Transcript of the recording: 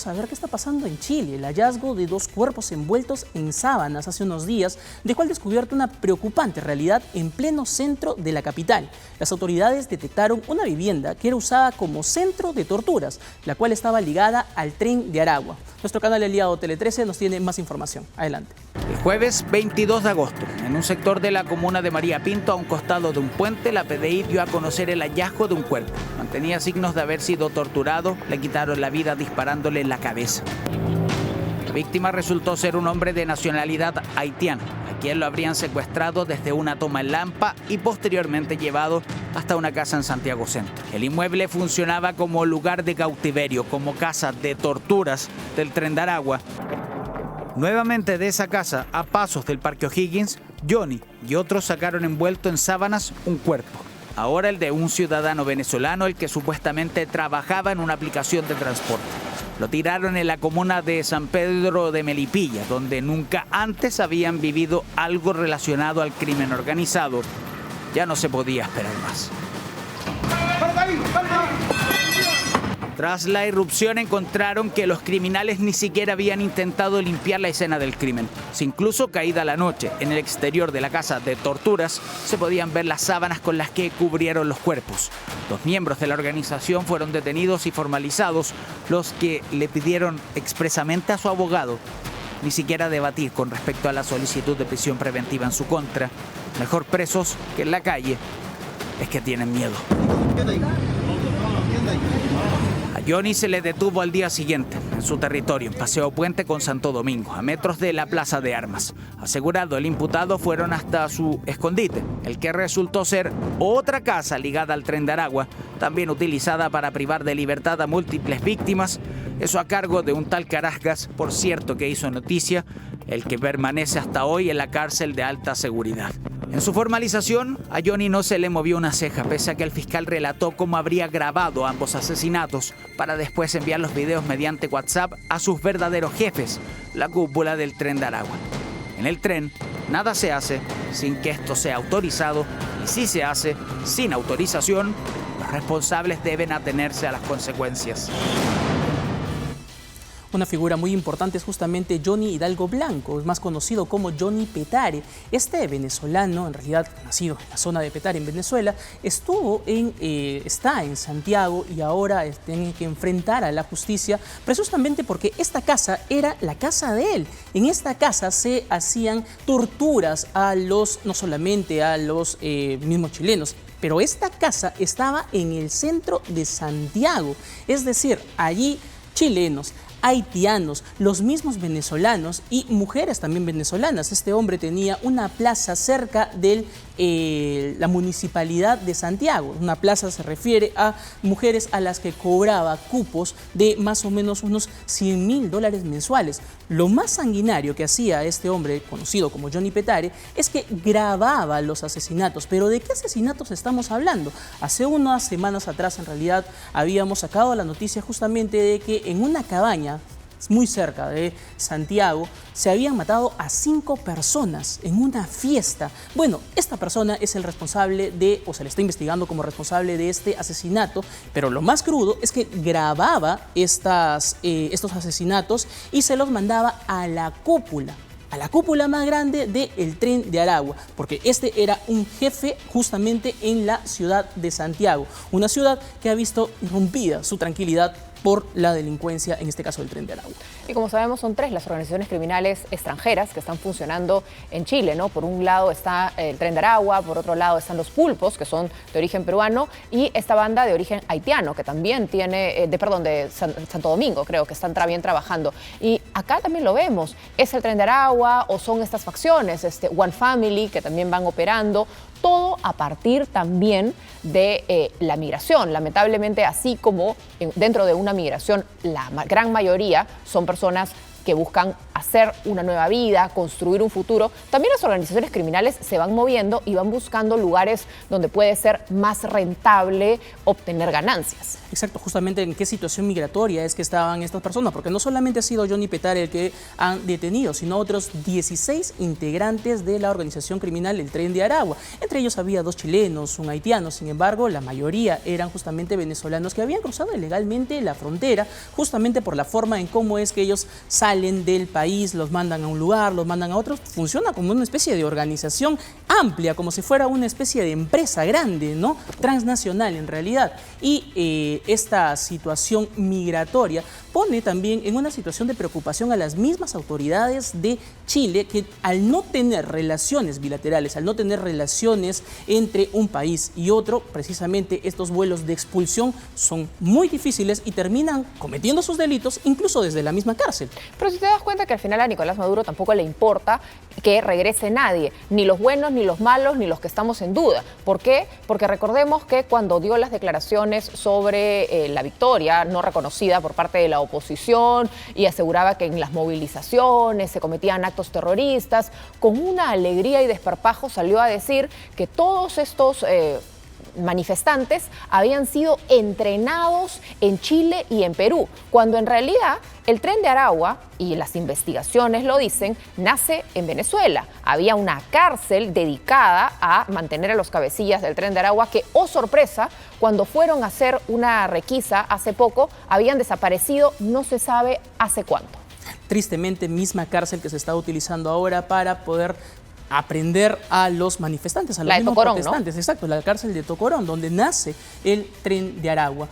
vamos a ver qué está pasando en Chile. El hallazgo de 2 cuerpos envueltos en sábanas hace unos días dejó al descubierto una preocupante realidad en pleno centro de la capital. Las autoridades detectaron una vivienda que era usada como centro de torturas, la cual estaba ligada al tren de Aragua. Nuestro canal aliado Tele 13 nos tiene más información. Adelante. El jueves 22 de agosto, en un sector de la comuna de María Pinto, a un costado de un puente, la PDI dio a conocer el hallazgo de un cuerpo. Mantenía signos de haber sido torturado, le quitaron la vida disparándole en la cabeza. La víctima resultó ser un hombre de nacionalidad haitiana, a quien lo habrían secuestrado desde una toma en Lampa y posteriormente llevado hasta una casa en Santiago Centro. El inmueble funcionaba como lugar de cautiverio, como casa de torturas del tren de Aragua. Nuevamente de esa casa, a pasos del Parque O'Higgins, Johnny y otros sacaron envuelto en sábanas un cuerpo. Ahora el de un ciudadano venezolano, el que supuestamente trabajaba en una aplicación de transporte. Lo tiraron en la comuna de San Pedro de Melipilla, donde nunca antes habían vivido algo relacionado al crimen organizado. Ya no se podía esperar más. Tras la irrupción encontraron que los criminales ni siquiera habían intentado limpiar la escena del crimen. Incluso caída la noche, en el exterior de la casa de torturas, se podían ver las sábanas con las que cubrieron los cuerpos. 2 miembros de la organización fueron detenidos y formalizados, los que le pidieron expresamente a su abogado ni siquiera debatir con respecto a la solicitud de prisión preventiva en su contra. Mejor presos que en la calle, es que tienen miedo. A Johnny se le detuvo al día siguiente, en su territorio, en Paseo Puente con Santo Domingo, a metros de la Plaza de Armas. Asegurado el imputado, fueron hasta su escondite, el que resultó ser otra casa ligada al tren de Aragua, también utilizada para privar de libertad a múltiples víctimas, eso a cargo de un tal Carascas, por cierto que hizo noticia, el que permanece hasta hoy en la cárcel de alta seguridad. En su formalización, a Johnny no se le movió una ceja, pese a que el fiscal relató cómo habría grabado ambos asesinatos para después enviar los videos mediante WhatsApp a sus verdaderos jefes, la cúpula del tren de Aragua. En el tren, nada se hace sin que esto sea autorizado, y si se hace sin autorización, los responsables deben atenerse a las consecuencias. Una figura muy importante es justamente Johnny Hidalgo Blanco, más conocido como Johnny Petare. Este venezolano, en realidad nacido en la zona de Petare, en Venezuela, está en Santiago y ahora tiene que enfrentar a la justicia precisamente porque esta casa era la casa de él. En esta casa se hacían torturas no solamente a los mismos chilenos, pero esta casa estaba en el centro de Santiago, es decir, allí chilenos, haitianos, los mismos venezolanos y mujeres también venezolanas. Este hombre tenía una plaza cerca de la municipalidad de Santiago. Una plaza se refiere a mujeres a las que cobraba cupos de más o menos unos $100.000 mensuales. Lo más sanguinario que hacía este hombre, conocido como Johnny Petare, es que grababa los asesinatos. ¿Pero de qué asesinatos estamos hablando? Hace unas semanas atrás, en realidad, habíamos sacado la noticia justamente de que en una cabaña muy cerca de Santiago, se habían matado a 5 personas en una fiesta. Bueno, esta persona es el responsable o se le está investigando como responsable de este asesinato, pero lo más crudo es que grababa estos asesinatos y se los mandaba a la cúpula más grande del tren de Aragua, porque este era un jefe justamente en la ciudad de Santiago, una ciudad que ha visto irrumpida su tranquilidad por la delincuencia, en este caso del tren de Aragua. Y como sabemos, son 3 las organizaciones criminales extranjeras que están funcionando en Chile, ¿no? Por un lado está el tren de Aragua, por otro lado están los Pulpos, que son de origen peruano, y esta banda de origen haitiano, que también tiene, de Santo Domingo, creo que están bien trabajando. Y acá también lo vemos, es el tren de Aragua o son estas facciones, One Family, que también van operando, todo a partir también de la migración. Lamentablemente, así como dentro de una migración, la gran mayoría son personas que buscan hacer una nueva vida, construir un futuro, también las organizaciones criminales se van moviendo y van buscando lugares donde puede ser más rentable obtener ganancias. Exacto, justamente en qué situación migratoria es que estaban estas personas, porque no solamente ha sido Johnny Petare el que han detenido, sino otros 16 integrantes de la organización criminal El Tren de Aragua. Entre ellos había 2 chilenos, un haitiano. Sin embargo, la mayoría eran justamente venezolanos que habían cruzado ilegalmente la frontera, justamente por la forma en cómo es que ellos salen del país, los mandan a un lugar, los mandan a otro. Funciona como una especie de organización amplia, como si fuera una especie de empresa grande, ¿no? Transnacional en realidad. Y esta situación migratoria pone también en una situación de preocupación a las mismas autoridades de Chile, que al no tener relaciones bilaterales, al no tener relaciones entre un país y otro, precisamente estos vuelos de expulsión son muy difíciles y terminan cometiendo sus delitos incluso desde la misma cárcel. Pero si te das cuenta que al final a Nicolás Maduro tampoco le importa que regrese nadie, ni los buenos, ni los malos, ni los que estamos en duda. ¿Por qué? Porque recordemos que cuando dio las declaraciones sobre la victoria no reconocida por parte de la oposición y aseguraba que en las movilizaciones se cometían actos terroristas, con una alegría y desparpajo salió a decir que todos estos manifestantes habían sido entrenados en Chile y en Perú, cuando en realidad el Tren de Aragua, y las investigaciones lo dicen, nace en Venezuela. Había una cárcel dedicada a mantener a los cabecillas del Tren de Aragua que, oh sorpresa, cuando fueron a hacer una requisa hace poco, habían desaparecido no se sabe hace cuánto. Tristemente, misma cárcel que se está utilizando ahora para poder aprender a los manifestantes, a los mismos protestantes. ¿No? Exacto, la cárcel de Tocorón, donde nace el Tren de Aragua.